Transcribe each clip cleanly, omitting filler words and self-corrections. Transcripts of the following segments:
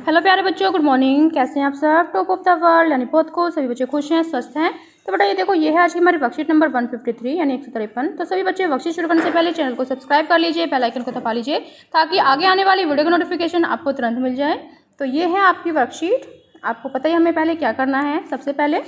Hello प्यारे बच्चों, good morning. कैसे हैं आप सब? टॉप ऑफ द वर्ल्ड यानी बहुत को सभी बच्चे खुश हैं, स्वस्थ हैं। तो बेटा ये देखो, ये है आज की हमारी वर्कशीट नंबर 153 यानी 153। तो सभी बच्चे वर्कशीट शुरू करने से पहले चैनल को सब्सक्राइब कर लीजिए, बेल आइकन को दबा लीजिए ताकि आगे आने वाली वीडियो का नोटिफिकेशन आपको तुरंत मिल जाए। तो ये है आपकी वर्कशीट। आपको पता ही हमें पहले क्या करना है। सबसे पहले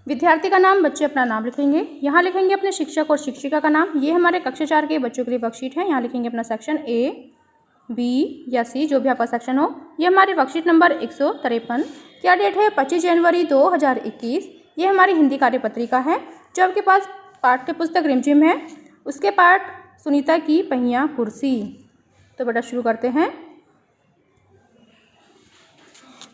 विद्यार्थी का नाम, बच्चे अपना नाम लिखेंगे। यहाँ लिखेंगे अपने शिक्षक और शिक्षिका का नाम। ये हमारे कक्षा 4 के बच्चों के लिए वर्कशीट है। यहाँ लिखेंगे अपना सेक्शन ए, बी या सी, जो भी आपका सेक्शन हो। ये हमारी वर्कशीट नंबर 153। क्या डेट है? 25 जनवरी 2021। ये हमारी हिंदी कार्यपत्रिका है जो आपके पास पाठ्य पुस्तक रिमझिम है। उसके पाठ सुनीता की पहिया कुर्सी। तो बेटा शुरू करते हैं।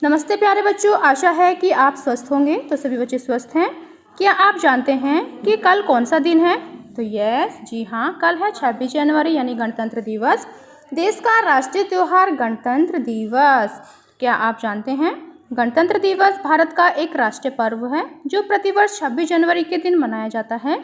नमस्ते प्यारे बच्चों, आशा है कि आप स्वस्थ होंगे। तो सभी बच्चे स्वस्थ हैं। क्या आप जानते हैं कि कल कौन सा दिन है? तो यस, जी हाँ, कल है 26 जनवरी यानी गणतंत्र दिवस, देश का राष्ट्रीय त्योहार गणतंत्र दिवस। क्या आप जानते हैं गणतंत्र दिवस भारत का एक राष्ट्रीय पर्व है जो प्रतिवर्ष 26 जनवरी के दिन मनाया जाता है।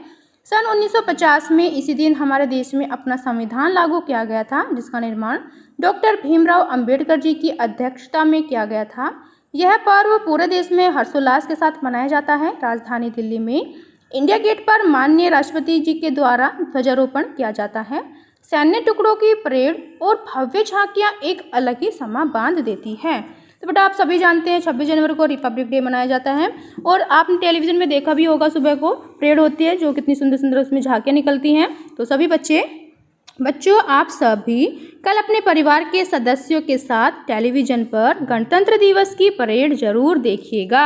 सन 1950 में इसी दिन हमारे देश में अपना संविधान लागू किया गया था, जिसका निर्माण डॉक्टर भीमराव अंबेडकर जी की अध्यक्षता में किया गया था। यह पर्व पूरे देश में हर्षोल्लास के साथ मनाया जाता है। राजधानी दिल्ली में इंडिया गेट पर माननीय राष्ट्रपति जी के द्वारा ध्वजारोपण किया जाता है। सैन्य टुकड़ों की परेड और भव्य झांकियां एक अलग ही समा बांध देती है। तो बेटा आप सभी जानते हैं 26 जनवरी को रिपब्लिक डे मनाया जाता है और आपने टेलीविज़न में देखा भी होगा, सुबह को परेड होती है जो कितनी सुंदर सुंदर उसमें झांकियां निकलती हैं। तो सभी बच्चों आप सभी कल अपने परिवार के सदस्यों के साथ टेलीविज़न पर गणतंत्र दिवस की परेड जरूर देखिएगा।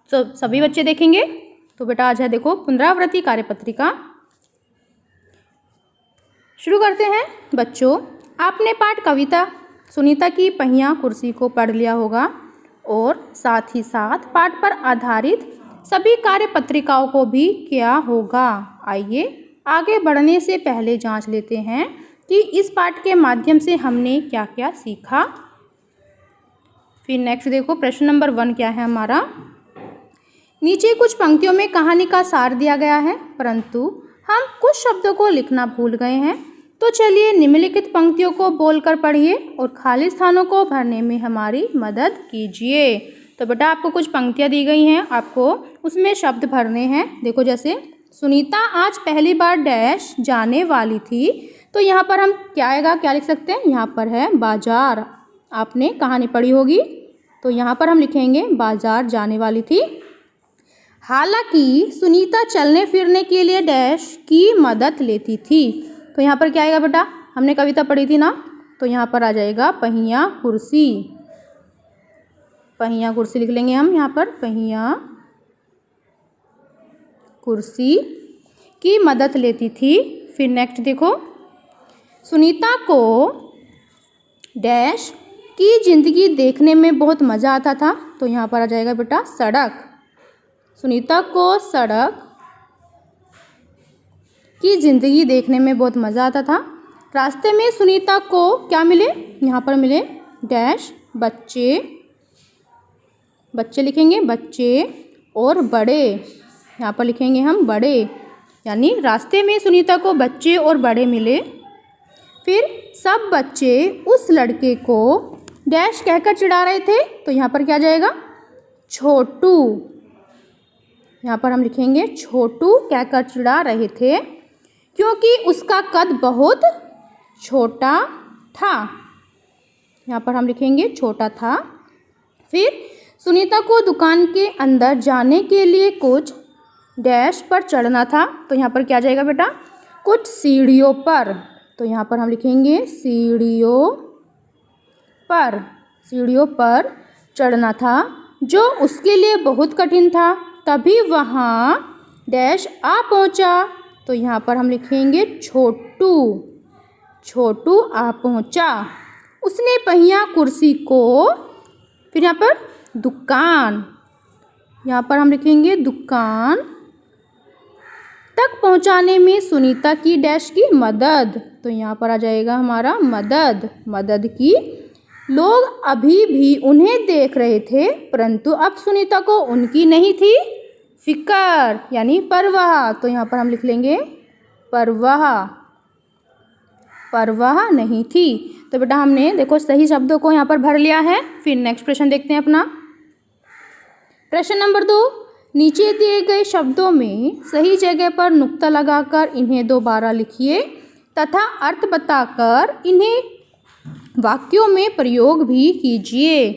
तो सभी बच्चे देखेंगे। तो बेटा आज है देखो पुनरावृत्ति कार्यपत्रिका। शुरू करते हैं। बच्चों आपने पाठ कविता सुनीता की पहिया कुर्सी को पढ़ लिया होगा और साथ ही साथ पाठ पर आधारित सभी कार्यपत्रिकाओं को भी किया होगा। आइए आगे बढ़ने से पहले जांच लेते हैं कि इस पाठ के माध्यम से हमने क्या क्या सीखा। फिर नेक्स्ट देखो, प्रश्न नंबर 1 क्या है हमारा। नीचे कुछ पंक्तियों में कहानी का सार दिया गया है, परंतु हम कुछ शब्दों को लिखना भूल गए हैं। तो चलिए निम्नलिखित पंक्तियों को बोलकर पढ़िए और खाली स्थानों को भरने में हमारी मदद कीजिए। तो बेटा आपको कुछ पंक्तियां दी गई हैं, आपको उसमें शब्द भरने हैं। देखो जैसे सुनीता आज पहली बार डैश जाने वाली थी। तो यहाँ पर हम क्या आएगा, क्या लिख सकते हैं? यहाँ पर है बाजार। आपने कहानी पढ़ी होगी, तो यहाँ पर हम लिखेंगे बाजार जाने वाली थी। हालांकि सुनीता चलने फिरने के लिए डैश की मदद लेती थी। तो यहाँ पर क्या आएगा बेटा? हमने कविता पढ़ी थी ना, तो यहाँ पर आ जाएगा पहिया कुर्सी। पहिया कुर्सी लिख लेंगे हम यहाँ पर, पहिया कुर्सी की मदद लेती थी। फिर नेक्स्ट देखो, सुनीता को डैश की जिंदगी देखने में बहुत मज़ा आता था। तो यहाँ पर आ जाएगा बेटा सड़क। सुनीता को सड़क की ज़िंदगी देखने में बहुत मज़ा आता था। रास्ते में सुनीता को क्या मिले? यहाँ पर मिले डैश बच्चे। बच्चे लिखेंगे, बच्चे और बड़े। यहाँ पर लिखेंगे हम बड़े, यानी रास्ते में सुनीता को बच्चे और बड़े मिले। फिर सब बच्चे उस लड़के को डैश कहकर चिढ़ा रहे थे। तो यहाँ पर क्या जाएगा? छोटू। यहाँ पर हम लिखेंगे छोटू कहकर चिढ़ा रहे थे क्योंकि उसका कद बहुत छोटा था। यहाँ पर हम लिखेंगे छोटा था। फिर सुनीता को दुकान के अंदर जाने के लिए कुछ डैश पर चढ़ना था। तो यहाँ पर क्या जाएगा बेटा? कुछ सीढ़ियों पर। तो यहाँ पर हम लिखेंगे सीढ़ियों पर। सीढ़ियों पर चढ़ना था जो उसके लिए बहुत कठिन था। तभी वहाँ डैश आ पहुँचा। तो यहाँ पर हम लिखेंगे छोटू। छोटू आ पहुँचा। उसने पहिया कुर्सी को, फिर यहाँ पर दुकान, यहाँ पर हम लिखेंगे दुकान तक पहुँचाने में सुनीता की डैश की मदद। तो यहाँ पर आ जाएगा हमारा मदद। मदद की। लोग अभी भी उन्हें देख रहे थे, परंतु अब सुनीता को उनकी नहीं थी फिकर, यानी परवाह। तो यहाँ पर हम लिख लेंगे परवाह। परवाह नहीं थी। तो बेटा हमने देखो सही शब्दों को यहाँ पर भर लिया है। फिर नेक्स्ट प्रश्न देखते हैं अपना। प्रश्न नंबर 2, नीचे दिए गए शब्दों में सही जगह पर नुक्ता लगाकर इन्हें दोबारा लिखिए तथा अर्थ बताकर इन्हें वाक्यों में प्रयोग भी कीजिए।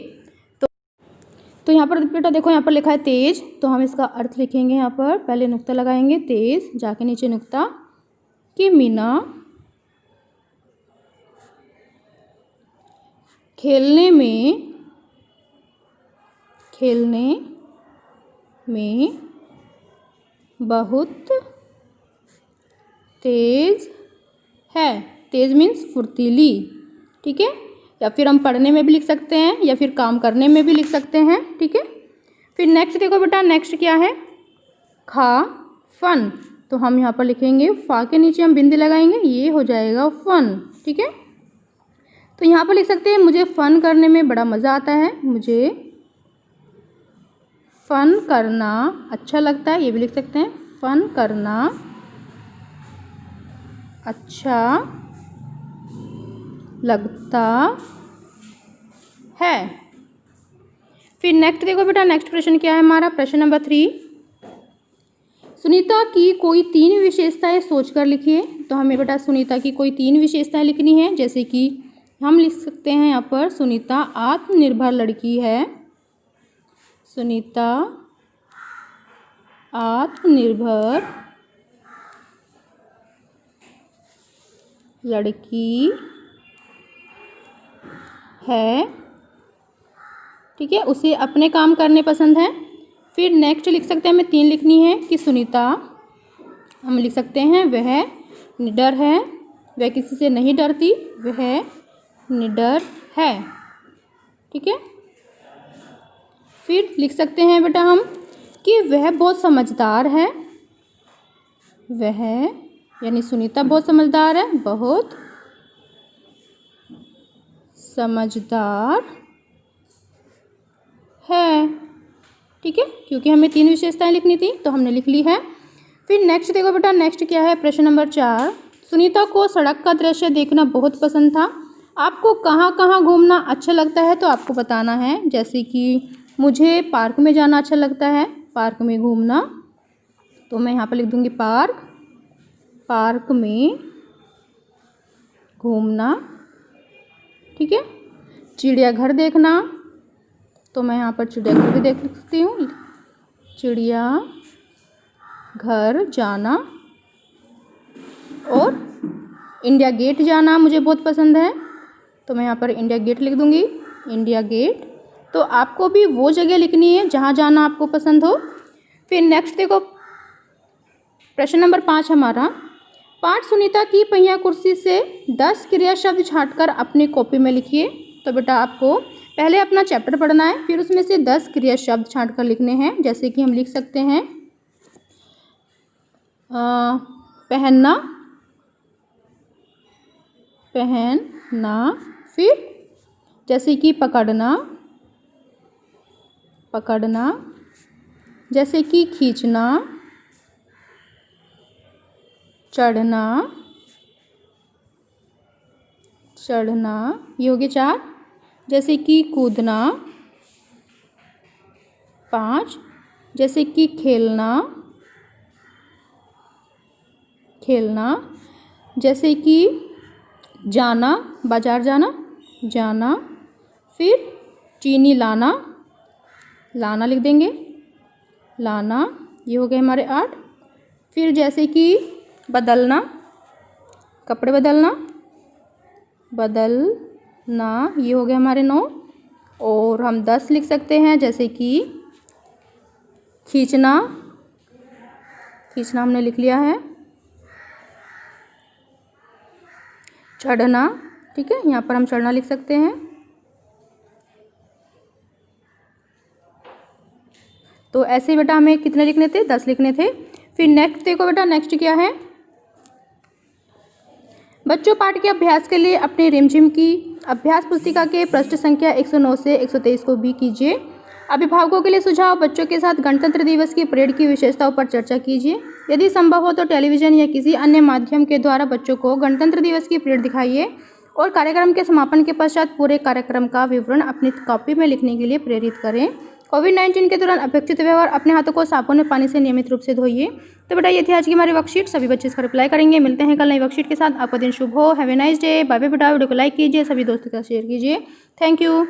तो यहाँ पर बेटा देखो यहाँ पर लिखा है तेज, तो हम इसका अर्थ लिखेंगे। यहाँ पर पहले नुक्ता लगाएंगे तेज, जाके नीचे नुक्ता कि मीना खेलने में बहुत तेज है। तेज मीन्स फुर्तीली, ठीक है। या फिर हम पढ़ने में भी लिख सकते हैं या फिर काम करने में भी लिख सकते हैं, ठीक है। फिर नेक्स्ट देखो बेटा, नेक्स्ट क्या है, खा फन। तो हम यहाँ पर लिखेंगे फा के नीचे हम बिंदी लगाएंगे, ये हो जाएगा फन, ठीक है। तो यहाँ पर लिख सकते हैं मुझे फ़न करने में बड़ा मज़ा आता है, मुझे फ़न करना अच्छा लगता है, ये भी लिख सकते हैं फ़न करना अच्छा लगता है। फिर नेक्स्ट देखो बेटा, नेक्स्ट प्रश्न क्या है हमारा, प्रश्न नंबर 3, सुनीता की कोई 3 विशेषताएं सोचकर लिखिए। तो हमें बेटा सुनीता की कोई 3 विशेषताएं लिखनी है। जैसे कि हम लिख सकते हैं यहाँ पर सुनीता आत्मनिर्भर लड़की है, सुनीता आत्मनिर्भर लड़की है, ठीक है, उसे अपने काम करने पसंद है। फिर नेक्स्ट लिख सकते हैं, हमें 3 लिखनी है कि सुनीता, हम लिख सकते हैं वह निडर है, वह किसी से नहीं डरती, वह निडर है, ठीक है। फिर लिख सकते हैं बेटा हम कि वह बहुत समझदार है, वह यानी सुनीता बहुत समझदार है, बहुत समझदार है, ठीक है, क्योंकि हमें 3 विशेषताएं लिखनी थी तो हमने लिख ली है। फिर नेक्स्ट देखो बेटा, नेक्स्ट क्या है, प्रश्न नंबर 4, सुनीता को सड़क का दृश्य देखना बहुत पसंद था। आपको कहाँ कहाँ घूमना अच्छा लगता है तो आपको बताना है। जैसे कि मुझे पार्क में जाना अच्छा लगता है, पार्क में घूमना, तो मैं यहाँ पर लिख दूँगी पार्क, पार्क में घूमना, ठीक है। चिड़ियाघर देखना, तो मैं यहाँ पर चिड़ियाघर भी देख सकती हूँ, चिड़िया घर जाना। और इंडिया गेट जाना मुझे बहुत पसंद है, तो मैं यहाँ पर इंडिया गेट लिख दूँगी, इंडिया गेट। तो आपको भी वो जगह लिखनी है जहाँ जाना आपको पसंद हो। फिर नेक्स्ट देखो, प्रश्न नंबर 5 हमारा, 5 सुनीता की पहिया कुर्सी से 10 क्रिया शब्द छांटकर अपनी कॉपी में लिखिए। तो बेटा आपको पहले अपना चैप्टर पढ़ना है, फिर उसमें से 10 क्रिया शब्द छांटकर लिखने हैं। जैसे कि हम लिख सकते हैं पहनना, पहनना। फिर जैसे कि पकड़ना, पकड़ना। जैसे कि खींचना, चढ़ना, चढ़ना, ये हो गए 4। जैसे कि कूदना, 5। जैसे कि खेलना, खेलना। जैसे कि जाना, बाजार जाना, जाना। फिर चीनी लाना, लाना लिख देंगे, लाना, ये हो गए हमारे 8। फिर जैसे कि बदलना, कपड़े बदलना, बदलना, ये हो गए हमारे 9। और हम 10 लिख सकते हैं, जैसे कि खींचना, खींचना हमने लिख लिया है, चढ़ना, ठीक है, यहाँ पर हम चढ़ना लिख सकते हैं। तो ऐसे बेटा हमें कितने लिखने थे, 10 लिखने थे। फिर नेक्स्ट देखो बेटा, नेक्स्ट क्या है, बच्चों पाठ के अभ्यास के लिए अपनी रिमझिम की अभ्यास पुस्तिका के पृष्ठ संख्या 109 से 123 को भी कीजिए। अभिभावकों के लिए सुझाव, बच्चों के साथ गणतंत्र दिवस की परेड की विशेषताओं पर चर्चा कीजिए। यदि संभव हो तो टेलीविज़न या किसी अन्य माध्यम के द्वारा बच्चों को गणतंत्र दिवस की परेड दिखाइए और कार्यक्रम के समापन के पश्चात पूरे कार्यक्रम का विवरण अपनी कॉपी में लिखने के लिए प्रेरित करें। कोविड-19 के दौरान अपेक्षित व्यवहार, अपने हाथों को साबुन में पानी से नियमित रूप से धोइए। तो बेटा ये थी आज की हमारी वर्कशीट। सभी बच्चे इसका रिप्लाई करेंगे। मिलते हैं कल नई वर्कशीट के साथ। आपका दिन शुभ हो। Have a nice day. Bye bye बेटा। वीडियो को लाइक कीजिए, सभी दोस्तों के साथ शेयर कीजिए। Thank you.